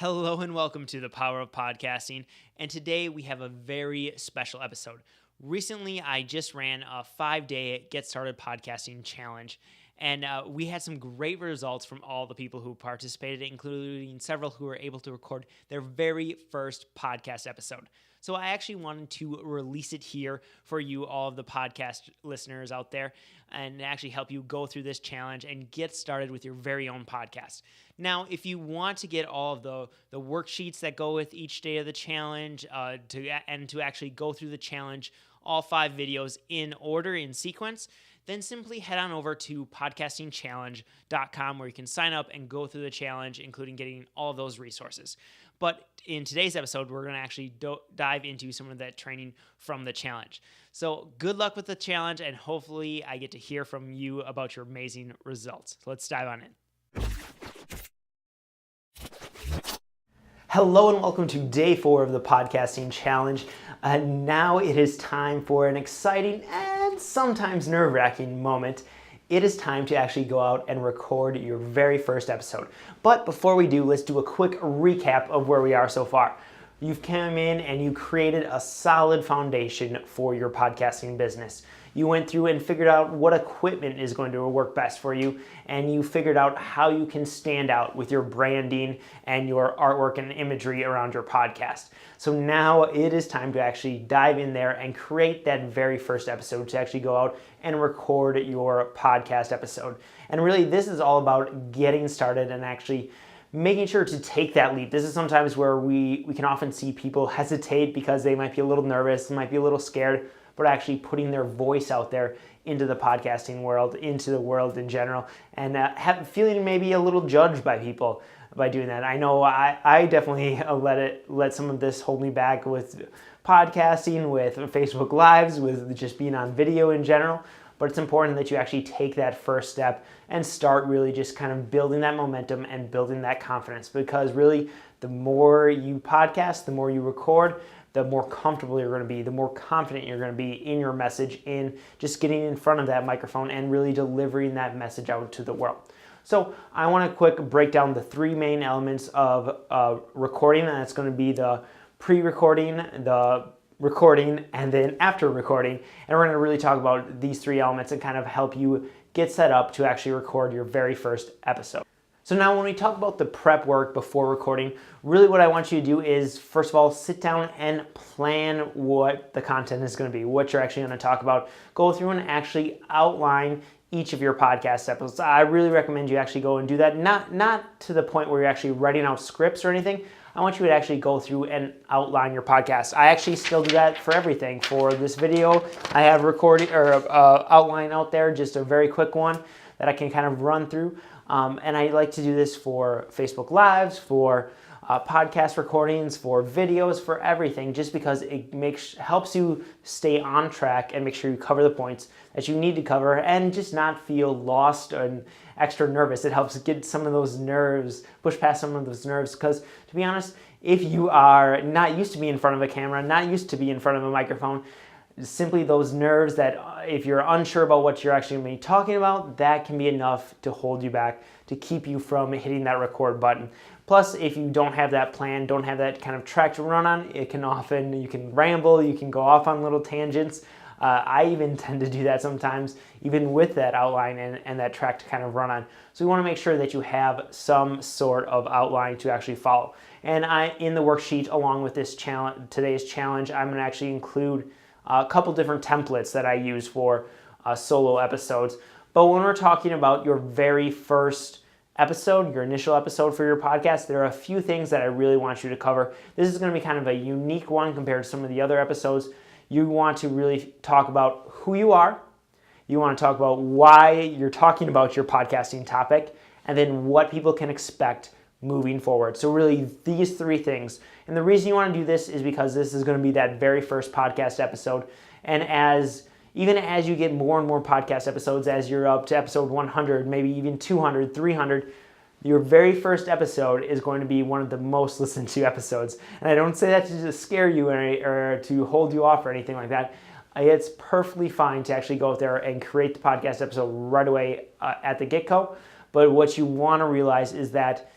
Hello and welcome to the Power of Podcasting. And today we have a very special episode. Recently, I just ran a 5-day Get Started Podcasting Challenge, and we had some great results from all the people who participated, including several who were able to record their very first podcast episode. So I actually wanted to release it here for you, all of the podcast listeners out there, and actually help you go through this challenge and get started with your very own podcast. Now, if you want to get all of the worksheets that go with each day of the challenge, to actually go through the challenge, all 5 videos in order, in sequence, then simply head on over to podcastingchallenge.com where you can sign up and go through the challenge, including getting all of those resources. But in today's episode, we're going to actually dive into some of that training from the challenge. So good luck with the challenge, and hopefully I get to hear from you about your amazing results. So let's dive on in. Hello and welcome to day 4 of the podcasting challenge. Now it is time for an exciting and sometimes nerve-wracking moment. It is time to actually go out and record your very first episode. But before we do, let's do a quick recap of where we are so far. You've come in and you created a solid foundation for your podcasting business. You went through and figured out what equipment is going to work best for you, and you figured out how you can stand out with your branding and your artwork and imagery around your podcast. So now it is time to actually dive in there and create that very first episode, to actually go out and record your podcast episode. And really, this is all about getting started and actually making sure to take that leap. This is sometimes where we can often see people hesitate because they might be a little nervous, might be a little scared, but actually putting their voice out there into the podcasting world, into the world in general, and feeling maybe a little judged by people by doing that. I know I definitely let some of this hold me back with podcasting, with Facebook Lives, with just being on video in general. But it's important that you actually take that first step and start really just kind of building that momentum and building that confidence, because really the more you podcast, the more you record, the more comfortable you're going to be, the more confident you're going to be in your message, in just getting in front of that microphone and really delivering that message out to the world. So I want to quick break down the 3 main elements of recording, and that's going to be the pre-recording, the recording, and then after recording. And we're going to really talk about these 3 elements and kind of help you get set up to actually record your very first episode. So now when we talk about the prep work before recording, really what I want you to do is, first of all, sit down and plan what the content is going to be, what you're actually going to talk about. Go through and actually outline each of your podcast episodes. I really recommend you actually go and do that, not to the point where you're actually writing out scripts or anything. I want you to actually go through and outline your podcast. I actually still do that for everything. For this video, I have recorded or outline out there, just a very quick one that I can kind of run through. And I like to do this for Facebook Lives, for podcast recordings, for videos, for everything, just because it helps you stay on track and make sure you cover the points that you need to cover and just not feel lost and extra nervous. It helps get some of those nerves, push past some of those nerves, because to be honest, if you are not used to be in front of a camera, not used to be in front of a microphone, simply those nerves that if you're unsure about what you're actually going to be talking about, that can be enough to hold you back, to keep you from hitting that record button. Plus, if you don't have that plan, don't have that kind of track to run on, you can ramble, you can go off on little tangents. I even tend to do that sometimes, even with that outline and that track to kind of run on. So we want to make sure that you have some sort of outline to actually follow. And in the worksheet, along with this today's challenge, I'm going to actually include a couple different templates that I use for solo episodes. But when we're talking about your very first episode, your initial episode for your podcast, there are a few things that I really want you to cover. This is going to be kind of a unique one compared to some of the other episodes. You want to really talk about who you are. You want to talk about why you're talking about your podcasting topic, and then what people can expect moving forward. So really these 3 things. And the reason you want to do this is because this is going to be that very first podcast episode. And even as you get more and more podcast episodes, as you're up to episode 100, maybe even 200, 300, your very first episode is going to be one of the most listened to episodes. And I don't say that to just scare you or to hold you off or anything like that. It's perfectly fine to actually go out there and create the podcast episode right away at the get-go. But what you want to realize is that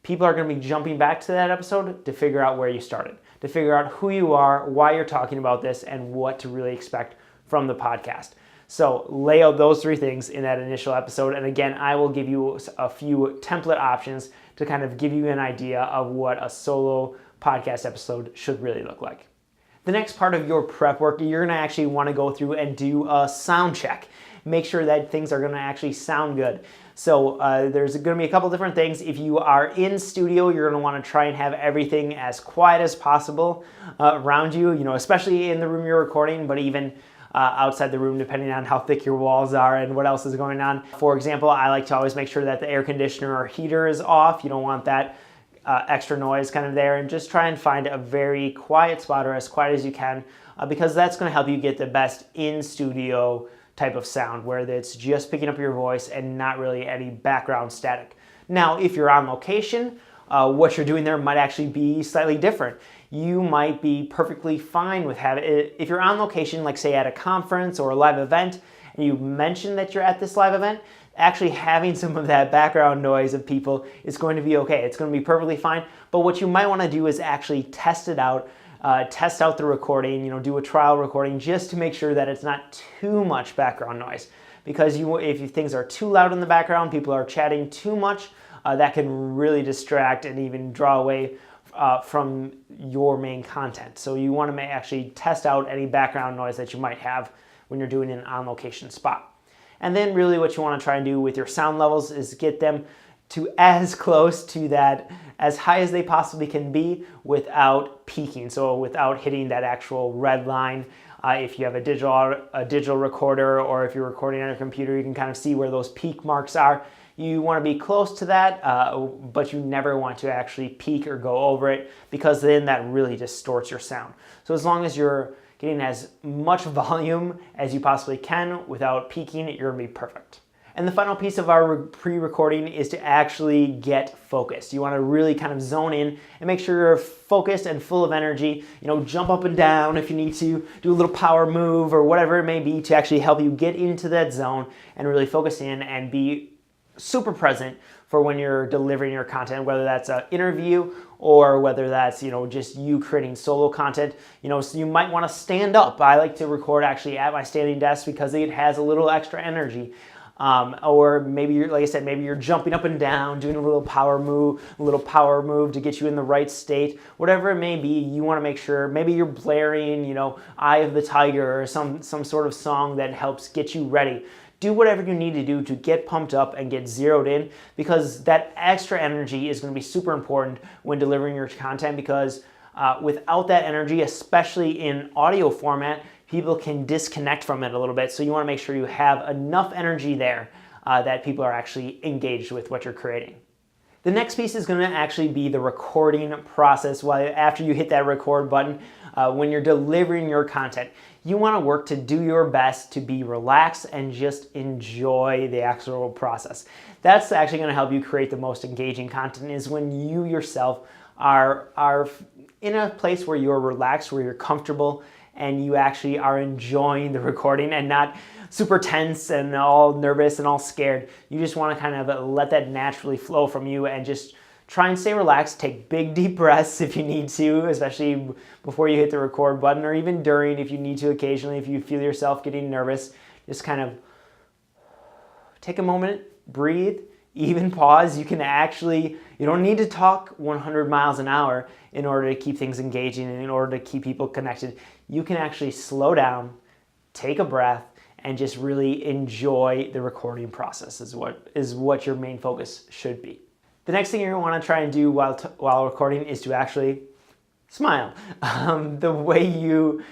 people are going to be jumping back to that episode to figure out where you started, to figure out who you are, why you're talking about this, and what to really expect from the podcast. So lay out those 3 things in that initial episode. And again, I will give you a few template options to kind of give you an idea of what a solo podcast episode should really look like. The next part of your prep work, you're going to actually want to go through and do a sound check. Make sure that things are going to actually sound good. So there's going to be a couple different things. If you are in studio, you're going to want to try and have everything as quiet as possible around you, especially in the room you're recording, but even outside the room, depending on how thick your walls are and what else is going on. For example, I like to always make sure that the air conditioner or heater is off. You don't want that extra noise kind of there, and just try and find a very quiet spot or as quiet as you can because that's going to help you get the best in-studio type of sound where it's just picking up your voice and not really any background static. Now, if you're on location, what you're doing there might actually be slightly different. You might be perfectly fine with having it. If you're on location, like say at a conference or a live event, and you mention that you're at this live event, actually having some of that background noise of people is going to be okay. It's going to be perfectly fine. But what you might want to do is actually test it out, test out the recording, do a trial recording just to make sure that it's not too much background noise. Because if things are too loud in the background, people are chatting too much, that can really distract and even draw away from your main content. So you want to actually test out any background noise that you might have when you're doing an on-location spot. And then really what you want to try and do with your sound levels is get them to as close to that, as high as they possibly can be without peaking. So without hitting that actual red line. If you have a digital recorder or if you're recording on your computer, you can kind of see where those peak marks are. You want to be close to that, but you never want to actually peak or go over it because then that really distorts your sound. So as long as you're getting as much volume as you possibly can without peaking, you're going to be perfect. And the final piece of our pre-recording is to actually get focused. You want to really kind of zone in and make sure you're focused and full of energy. Jump up and down if you need to, do a little power move or whatever it may be to actually help you get into that zone and really focus in and be super present for when you're delivering your content, whether that's an interview or whether that's, just you creating solo content. So you might want to stand up. I like to record actually at my standing desk because it has a little extra energy. Or maybe like I said, maybe you're jumping up and down, doing a little power move to get you in the right state. Whatever it may be, you want to make sure, maybe you're blaring, Eye of the Tiger or some sort of song that helps get you ready. Do whatever you need to do to get pumped up and get zeroed in, because that extra energy is going to be super important when delivering your content, because without that energy, especially in audio format, people can disconnect from it a little bit. So you want to make sure you have enough energy there that people are actually engaged with what you're creating. The next piece is going to actually be the recording process. After you hit that record button, when you're delivering your content, you want to work to do your best to be relaxed and just enjoy the actual process. That's actually going to help you create the most engaging content, is when you yourself are in a place where you're relaxed, where you're comfortable, and you actually are enjoying the recording and not super tense and all nervous and all scared. You just want to kind of let that naturally flow from you and just try and stay relaxed. Take big deep breaths if you need to, especially before you hit the record button, or even during if you need to occasionally, if you feel yourself getting nervous. Just kind of take a moment, breathe, even pause. You don't need to talk 100 miles an hour in order to keep things engaging and in order to keep people connected. You can actually slow down, take a breath, and just really enjoy the recording process is what your main focus should be. The next thing you're going to want to try and do while recording is to actually smile. The way you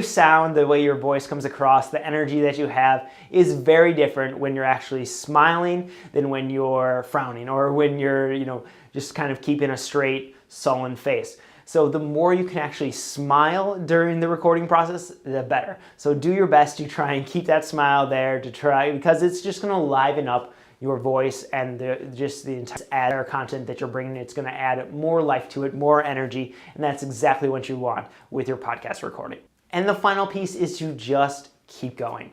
sound, the way your voice comes across, the energy that you have is very different when you're actually smiling than when you're frowning or when you're, just kind of keeping a straight, sullen face. So the more you can actually smile during the recording process, the better. So do your best to try and keep that smile there because it's just going to liven up your voice and the entire content that you're bringing. It's going to add more life to it, more energy, and that's exactly what you want with your podcast recording. And the final piece is to just keep going.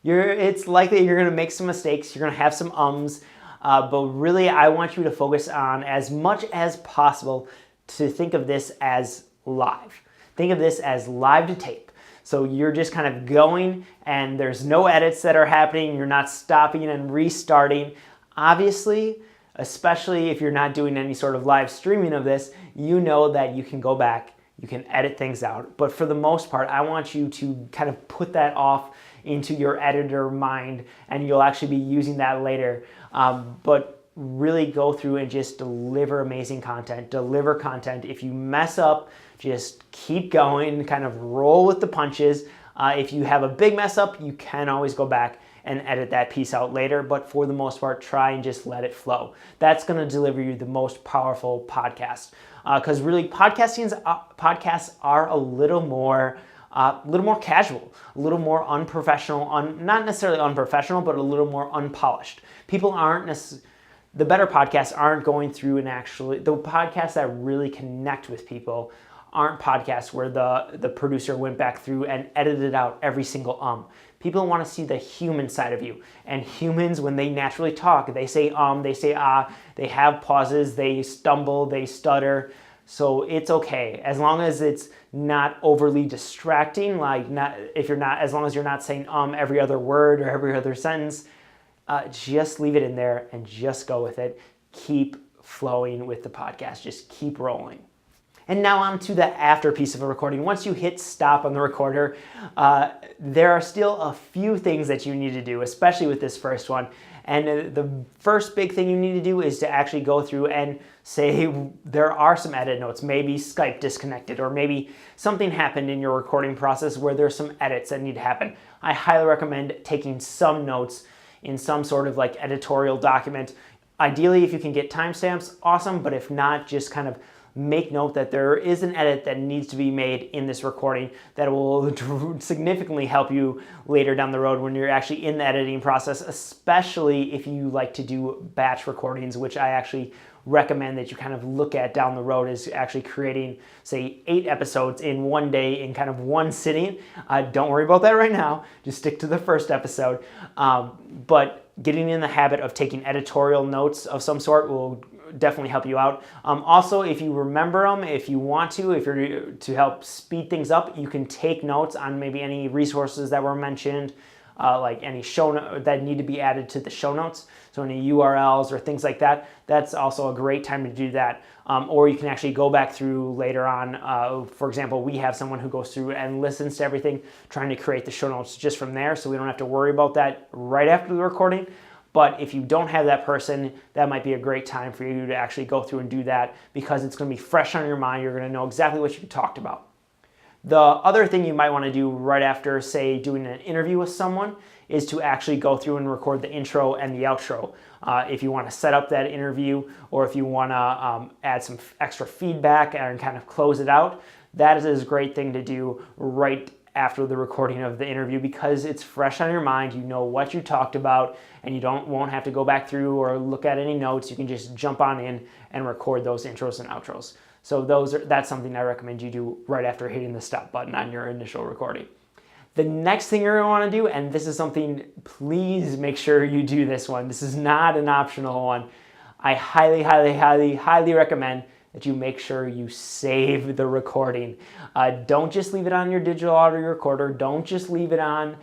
It's likely you're going to make some mistakes. You're going to have some ums. But really, I want you to focus on, as much as possible, to think of this as live. Think of this as live to tape. So you're just kind of going and there's no edits that are happening. You're not stopping and restarting. Obviously, especially if you're not doing any sort of live streaming of this, you know that you can go back, you can edit things out. But for the most part, I want you to kind of put that off into your editor mind, and you'll actually be using that later. But really go through and just deliver amazing content, deliver content. If you mess up, just keep going, kind of roll with the punches. If you have a big mess up, you can always go back and edit that piece out later, but for the most part, try and just let it flow. That's gonna deliver you the most powerful podcast. Because really, podcasts are a little more casual, a little more unprofessional, not necessarily unprofessional, but a little more unpolished. People aren't necessarily, the better podcasts aren't going through and actually, the podcasts that really connect with people aren't podcasts where the producer went back through and edited out every single People want to see the human side of you. And humans, when they naturally talk, they say they say they have pauses, they stumble, they stutter. So it's okay. As long as it's not overly distracting, as long as you're not saying every other word or every other sentence, just leave it in there and just go with it. Keep flowing with the podcast. Just keep rolling. And now on to the after piece of a recording. Once you hit stop on the recorder, there are still a few things that you need to do, especially with this first one. And the first big thing you need to do is to actually go through and say there are some edit notes. Maybe Skype disconnected, or maybe something happened in your recording process where there's some edits that need to happen. I highly recommend taking some notes in some sort of like editorial document. Ideally, if you can get timestamps, awesome. But if not, just kind of make note that there is an edit that needs to be made in this recording that will significantly help you later down the road when you're actually in the editing process, especially if you like to do batch recordings, which I actually recommend that you kind of look at down the road, is actually creating, say, 8 episodes in one day in kind of one sitting. Don't worry about that right now. Just stick to the first episode. But getting in the habit of taking editorial notes of some sort will definitely help you out. Also, if you remember them, if you want to, if you're to help speed things up, you can take notes on maybe any resources that were mentioned, like any that need to be added to the show notes. So any URLs or things like that. That's also a great time to do that. Or you can actually go back through later on. For example, we have someone who goes through and listens to everything, trying to create the show notes just from there, so we don't have to worry about that right after the recording. But if you don't have that person, that might be a great time for you to actually go through and do that, because it's going to be fresh on your mind. You're going to know exactly what you talked about. The other thing you might want to do right after, say, doing an interview with someone, is to actually go through and record the intro and the outro. If you want to set up that interview, or if you want to add some extra feedback and kind of close it out, that is a great thing to do right after the recording of the interview, because it's fresh on your mind. You know what you talked about, and you won't have to go back through or look at any notes. You can just jump on in and record those intros and outros. So that's something I recommend you do right after hitting the stop button on your initial recording. The next thing you're going to want to do, and this is something, please make sure you do this one. This is not an optional one. I highly, highly, highly, highly recommend that you make sure you save the recording. Don't just leave it on your digital audio recorder. Don't just leave it on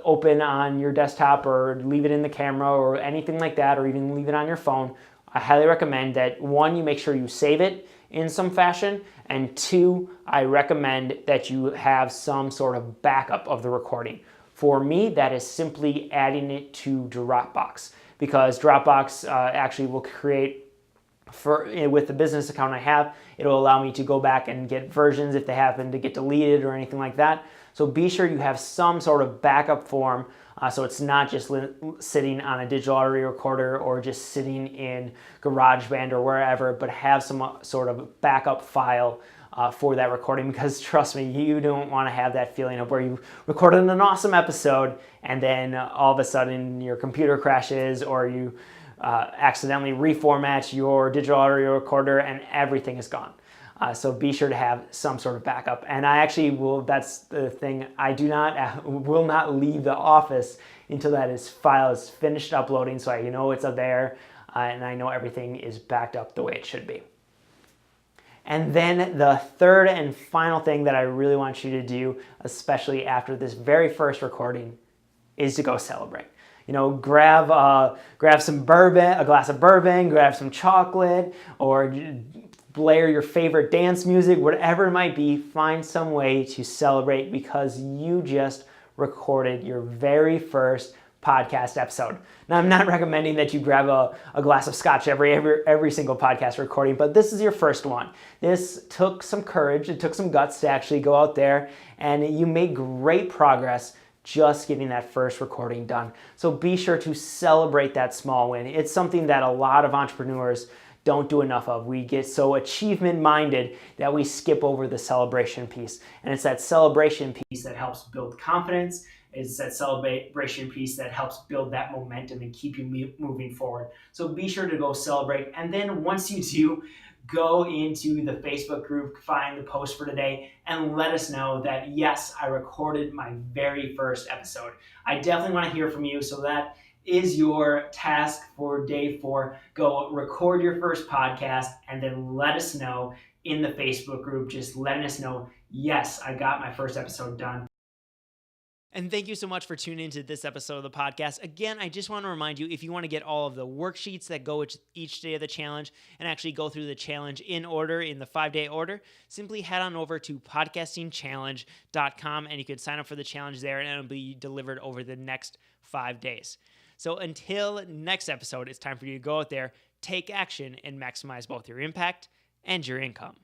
open on your desktop, or leave it in the camera or anything like that, or even leave it on your phone. I highly recommend that, 1, you make sure you save it in some fashion, and 2, I recommend that you have some sort of backup of the recording. For me, that is simply adding it to Dropbox, because Dropbox actually will create, with the business account I have, it'll allow me to go back and get versions if they happen to get deleted or anything like that. So be sure you have some sort of backup form, so it's not just sitting on a digital audio recorder or just sitting in GarageBand or wherever, but have some sort of backup file for that recording, because trust me, you don't want to have that feeling of where you recorded an awesome episode and then all of a sudden your computer crashes, or you accidentally reformat your digital audio recorder and everything is gone. So be sure to have some sort of backup. And I actually will, that's the thing, I will not leave the office until file is finished uploading, so I know it's up there and I know everything is backed up the way it should be. And then the third and final thing that I really want you to do, especially after this very first recording, is to go celebrate. Grab some bourbon, a glass of bourbon, grab some chocolate, or blare your favorite dance music, whatever it might be. Find some way to celebrate because you just recorded your very first podcast episode. Now, I'm not recommending that you grab a glass of scotch every single podcast recording, but this is your first one. This took some courage, it took some guts to actually go out there, and you made great progress just getting that first recording done. So be sure to celebrate that small win. It's something that a lot of entrepreneurs don't do enough of. We get so achievement minded that we skip over the celebration piece. And it's that celebration piece that helps build confidence. It's that celebration piece that helps build that momentum and keep you moving forward. So be sure to go celebrate. And then once you do, go into the Facebook group, find the post for today, and let us know that, yes, I recorded my very first episode. I definitely want to hear from you, so that is your task for day 4. Go record your first podcast and then let us know in the Facebook group, just letting us know, yes, I got my first episode done. And thank you so much for tuning into this episode of the podcast. Again, I just want to remind you, if you want to get all of the worksheets that go with each day of the challenge and actually go through the challenge in order, in the 5-day order, simply head on over to podcastingchallenge.com and you can sign up for the challenge there, and it'll be delivered over the next 5 days. So until next episode, it's time for you to go out there, take action, and maximize both your impact and your income.